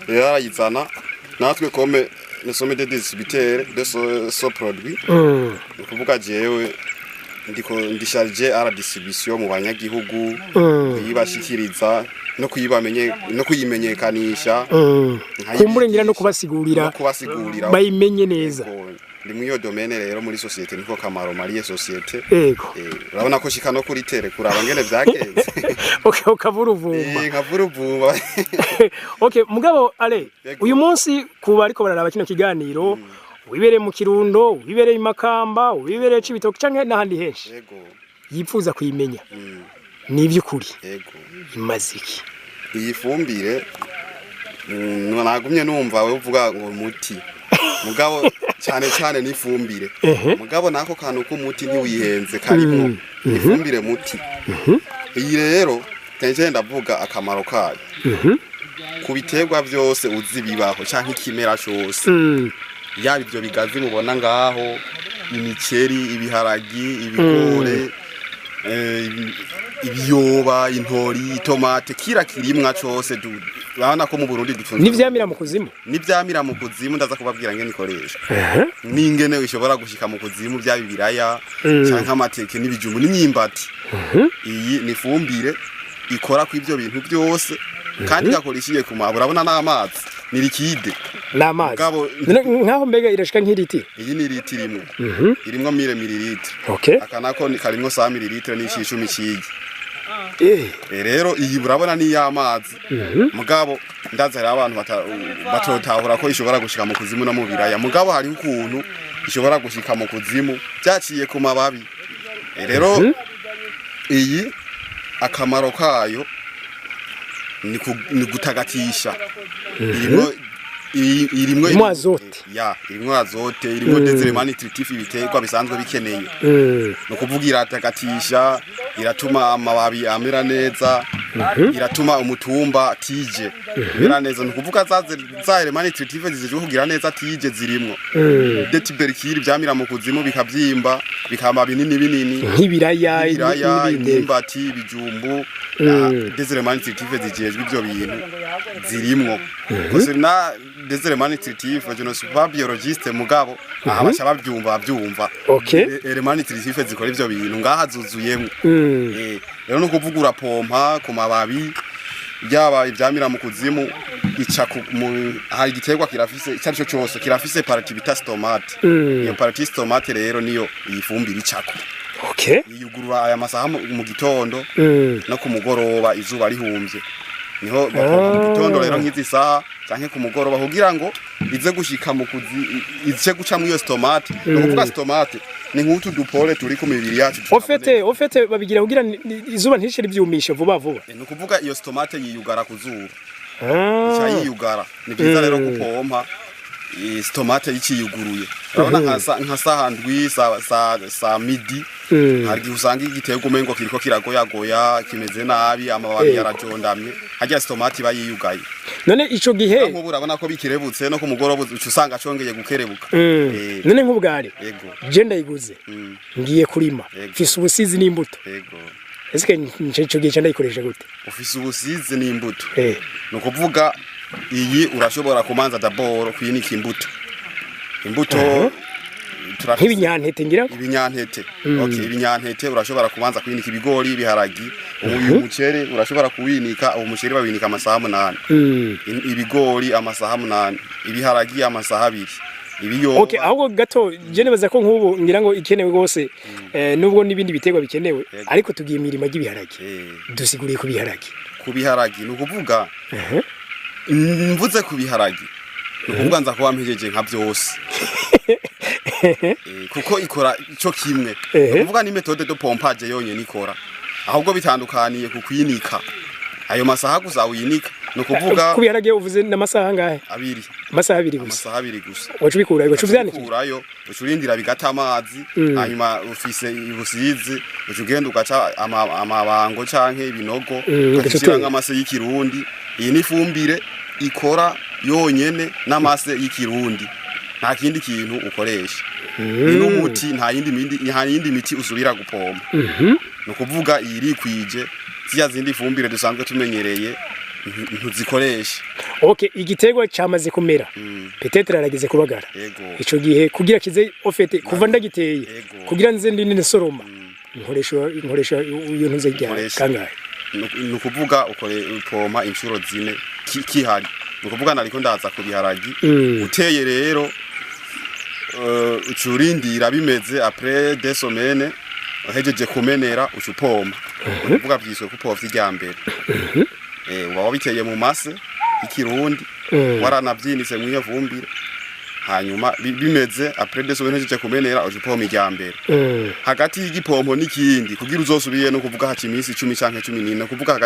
yarayizana natwe comme nous sommes des distributeurs de ce produit ukuvuga jewe ndi chargé à la distribution mu banyagihugu yibashikiriza no kuyimenyekanisha kumburengira no kubasigurira bayimenye neza ndi mu iyo domaine rero muri societe niko kamaro mariye societe yego urabona ko shika no kuri tere kuraba ngene vyagenze okay ukavuruvumba nkavuruvumba okay mugabo ale uyu munsi kuba ariko bararaba kino kiganiro wibere mu Kirundo wibere i Makamba wibere Cibitoke canke n'ahandi henshi yego yipfuza kuyimenya n'ivyukuri yego imaziki iyi fumbire nagumye numva we uvuga ngo muti mugabo cyane n'ifumbire mugabo nako kantu ko muti ntiwihenze karimo ifumbire muti iyi rero tenje ndavuga akamaro kayo ku biterwa byose uzi bibaho canke ikimera cyose yaba ibyo bigazi mubona ngaho imiceri ibiharagi ibigore ibiyoba intori tomate kira kirimwa cyose urabona ko mu Burundi dutunze n'ivyamira mu kuzimu ndaza kubabwira ngene ikoresha n'ingene ishobora gushika mu kuzimu bya bibiraya canke amateke n'ibijumbu n'imyimbati iyi ni fumbire ikora ku ivyo bintu byose kandi gakoreshiye ku mabura urabona n'amazi ni liquide n'amazi nkaho mbega irashika nk'iriti iyi ni litiro imwe irimwo 1000 ml okay akanako karimwo 100 ml n'ishishumi cigi rero iyi urabona ni y'amazi mugabo ndaza hari abantu batotahura ko ishobora gushika mu kuzimu no mu biraya mugabo hari ukuntu ishobora gushika mu kuzimu byaciye ku mababi rero iyi akamaro kayo ni gutagatisha irimwo azote irimwo azote irimwo des éléments nutritifs ibiterwa bisanzwe bikeneye no kuvuga iratagatisha iratuma amababi amera neza iratuma umutumba tije amera neza no kuvuga za éléments nutritifs zijeje kugira neza tije zirimwo de tubercule byamira mu kuzimu bikavyimba bikamba binini nk'ibiraya imyimbati ibijumbu des éléments nutritifs zijeje ibyo bintu zirimwo kose na des éléments nutritifs je ne suis pas biologiste mugabo abasha bavyumva éléments nutritifs zikora ivyo bintu ngaha zuzuyemo rero no kuvuga urapompa ku mababi byaba ivyamira mu kuzimu ica hari igiterwa kirafise icyo cyo cyose kirafise parativitas tomate iyo parativitas tomate rero niyo ifumbira icako yugurura aya masaha mu gitondo no ku mugoroba izuba rihumvye niho mu gitondo rero nk'izi saha canke ku mugoroba kugira ngo ize gushika mu ize guca mu iyo tomate no kuvuga tomate ni nk'utu dupole turi ku mibiri yacu ofete babigira kugira izuba ntishire ivyumishe vuba no kuvuga iyo tomate yiyugara ku zuba yiyugara ni byiza rero gupompa tomate yiciyuguruye urabona nka saha ndwi sa midi hari usanga igiterwa umengo kiriko kiragoyagoya kimeze nabi amababi yarajondamye hajya tomate bayiyugaye none ico gihe nko urabona ko bikirebutse no ku mugoroba usanga congeye gukerebuka none nk'ubwari je ndayiguze ngiye kurima fise ubusizi n'imbuto ese ico gihe ndayikoresha gute ufise ubusizi n'imbuto no kuvuga iyi urashobora kumanza d'abord kwinika imbuto nk'ibinyantete ngira ibinyantete ibinyantete urashobora kubanza kwinika ibigori ibiharagi uyu muceri urashobora kuwinika uwo muceri bawinika amasaha 8 ibigori amasaha 8 ibiharagi amasaha 2 ibiyo ahubwo gato je nebaza ko nk'ubu ngira ngo ikenewe gose nubwo nibindi biterwa bikenewe ariko tugiye imirima y'ibiharagi dusiguriye ku biharagi no kuvuga mvuze ku biharagi nukuvuga nza kuba mpejeje nka byose kuko ikora ico kimwe nukuvuga ni méthode de pompage yonyene ikora ahubwo bitandukaniye ku kwinika ayo masaha gusa winika nukuvuga ku biharage uvuze n'amasaha ngahe amasaha 2 gusa wacubikurayo wacuvyanikurayo ucurindira bigata amazi hanyuma ufise ibusizi ucugenda ugaca amabango canke ibinogo ukashira nk'amase y'ikirundi iyi ni fumbire ikora yonyene n'amase y'ikirundi nta kindi kintu ukoresha n'umuti nta yindi miti usubira gupompa no kuvuga iri kwije ziya zindi fumbire dusanzwe tumenyereye ntuzikoresha Okay, igiterwa cyamaze kumera. Peut-être arageze kubagara. Ico gihe kugira kize ofete kuva ndagiteye kugira nze ndine soroma. Nkoresha iyo ntuze rya kangahe. Nukuvuga ukore upompa inshuro zine kihari. Nukuvuga nariko ndaza kubiharagi uteye rero ucurindira bimeze après 2 semaines uhejeje kumenera ucupompa. Nukuvuga byiswe kupovya iryambere. Uba wabiteye mu mase ikirundi waranavyinitse mwiyo vumbire hanyuma bimeze après 2 semaines uhejeje kumenera ucupompa iryambere. Hagati y'igipompo n'ikindi kugira uzosubiye no kuvuga haci imisi 10 canke 14 kuvuga